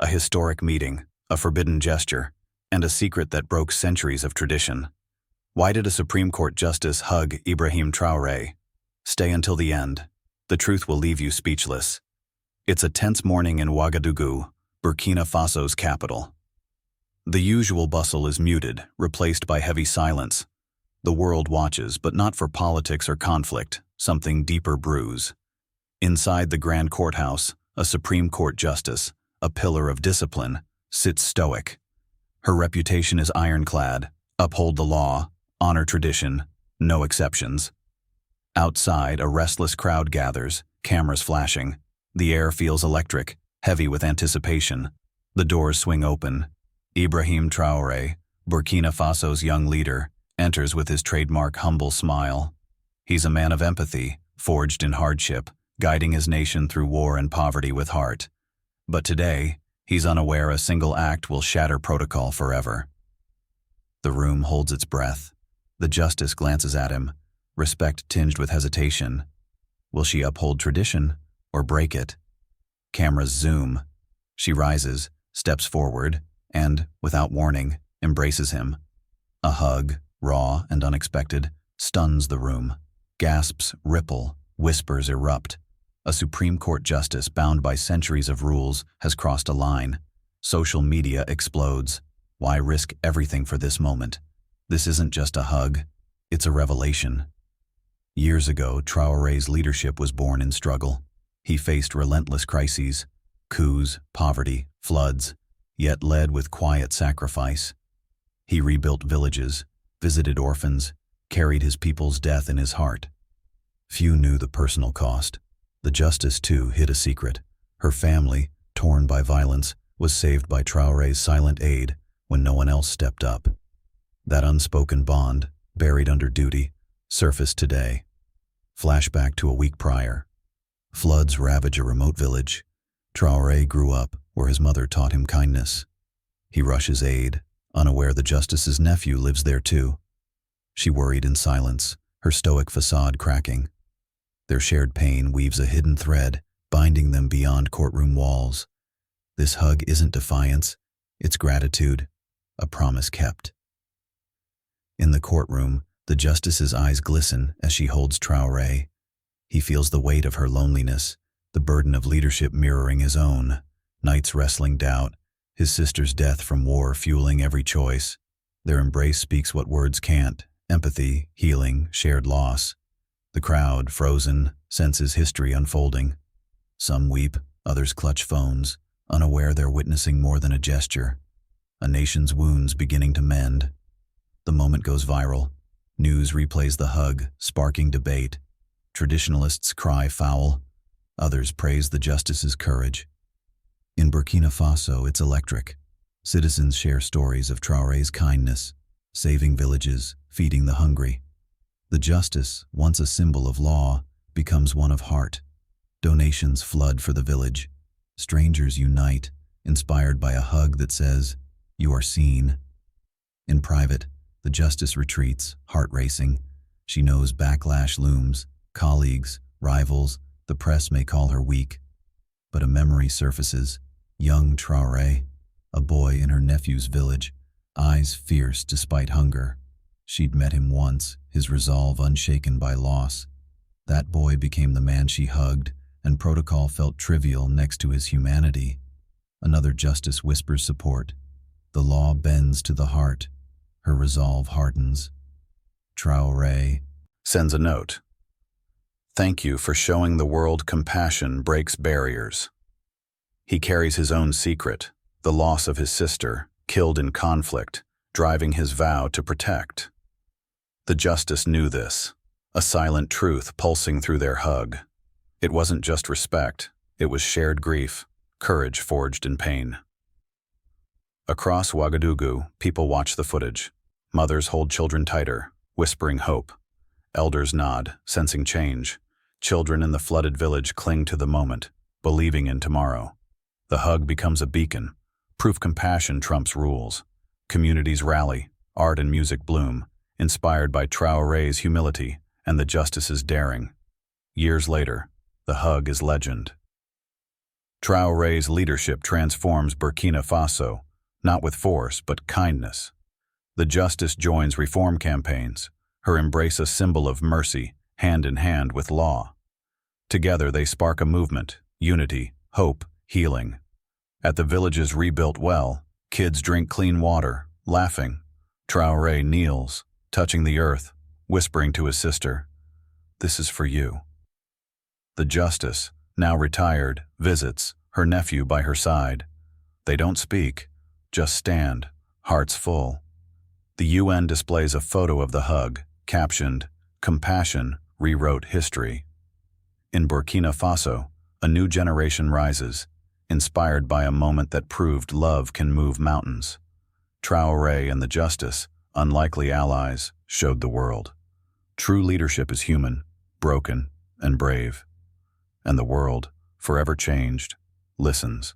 A historic meeting, a forbidden gesture, and a secret that broke centuries of tradition. Why did a Supreme Court justice hug Ibrahim Traoré? Stay until the end. The truth will leave you speechless. It's a tense morning in Ouagadougou, Burkina Faso's capital. The usual bustle is muted, replaced by heavy silence. The world watches, but not for politics or conflict. Something deeper brews. Inside the Grand Courthouse, a Supreme Court justice, a pillar of discipline, sits stoic. Her reputation is ironclad: uphold the law, honor tradition, no exceptions. Outside, a restless crowd gathers, cameras flashing. The air feels electric, heavy with anticipation. The doors swing open. Ibrahim Traoré, Burkina Faso's young leader, enters with his trademark humble smile. He's a man of empathy, forged in hardship, guiding his nation through war and poverty with heart. But today, he's unaware a single act will shatter protocol forever. The room holds its breath. The justice glances at him, respect tinged with hesitation. Will she uphold tradition or break it? Cameras zoom. She rises, steps forward, and, without warning, embraces him. A hug, raw and unexpected, stuns the room. Gasps ripple, whispers erupt. A Supreme Court justice bound by centuries of rules has crossed a line. Social media explodes. Why risk everything for this moment? This isn't just a hug, it's a revelation. Years ago, Traoré's leadership was born in struggle. He faced relentless crises, coups, poverty, floods, yet led with quiet sacrifice. He rebuilt villages, visited orphans, carried his people's death in his heart. Few knew the personal cost. The justice, too, hid a secret. Her family, torn by violence, was saved by Traoré's silent aid when no one else stepped up. That unspoken bond, buried under duty, surfaced today. Flashback to a week prior. Floods ravage a remote village. Traoré grew up where his mother taught him kindness. He rushes aid, unaware the justice's nephew lives there too. She worried in silence, her stoic facade cracking. Their shared pain weaves a hidden thread, binding them beyond courtroom walls. This hug isn't defiance, it's gratitude, a promise kept. In the courtroom, the justice's eyes glisten as she holds Traoré. He feels the weight of her loneliness, the burden of leadership mirroring his own. Nights wrestling doubt, his sister's death from war fueling every choice. Their embrace speaks what words can't: empathy, healing, shared loss. The crowd, frozen, senses history unfolding. Some weep, others clutch phones, unaware they're witnessing more than a gesture. A nation's wounds beginning to mend. The moment goes viral. News replays the hug, sparking debate. Traditionalists cry foul. Others praise the justice's courage. In Burkina Faso, it's electric. Citizens share stories of Traoré's kindness, saving villages, feeding the hungry. The justice, once a symbol of law, becomes one of heart. Donations flood for the village. Strangers unite, inspired by a hug that says, "You are seen." In private, the justice retreats, heart racing. She knows backlash looms. Colleagues, rivals, the press may call her weak. But a memory surfaces. Young Traoré, a boy in her nephew's village, eyes fierce despite hunger. She'd met him once, his resolve unshaken by loss. That boy became the man she hugged, and protocol felt trivial next to his humanity. Another justice whispers support. The law bends to the heart. Her resolve hardens. Traoré sends a note. Thank you for showing the world compassion breaks barriers. He carries his own secret, the loss of his sister, killed in conflict, driving his vow to protect. The justice knew this, a silent truth pulsing through their hug. It wasn't just respect, it was shared grief, courage forged in pain. Across Ouagadougou, people watch the footage. Mothers hold children tighter, whispering hope. Elders nod, sensing change. Children in the flooded village cling to the moment, believing in tomorrow. The hug becomes a beacon. Proof compassion trumps rules. Communities rally, art and music bloom, inspired by Traoré's humility and the justice's daring. Years later, the hug is legend. Traoré's leadership transforms Burkina Faso, not with force but kindness. The Justice joins reform campaigns, her embrace a symbol of mercy, hand in hand with law. Together they spark a movement, unity, hope, healing. At the village's rebuilt well, kids drink clean water, laughing. Traoré kneels, touching the earth, whispering to his sister, "This is for you." The Justice, now retired, visits, her nephew by her side. They don't speak, just stand, hearts full. The UN displays a photo of the hug, captioned, "Compassion rewrote history." In Burkina Faso, a new generation rises, inspired by a moment that proved love can move mountains. Traoré and the Justice, unlikely allies, showed the world. True leadership is human, broken, and brave. And the world, forever changed, listens.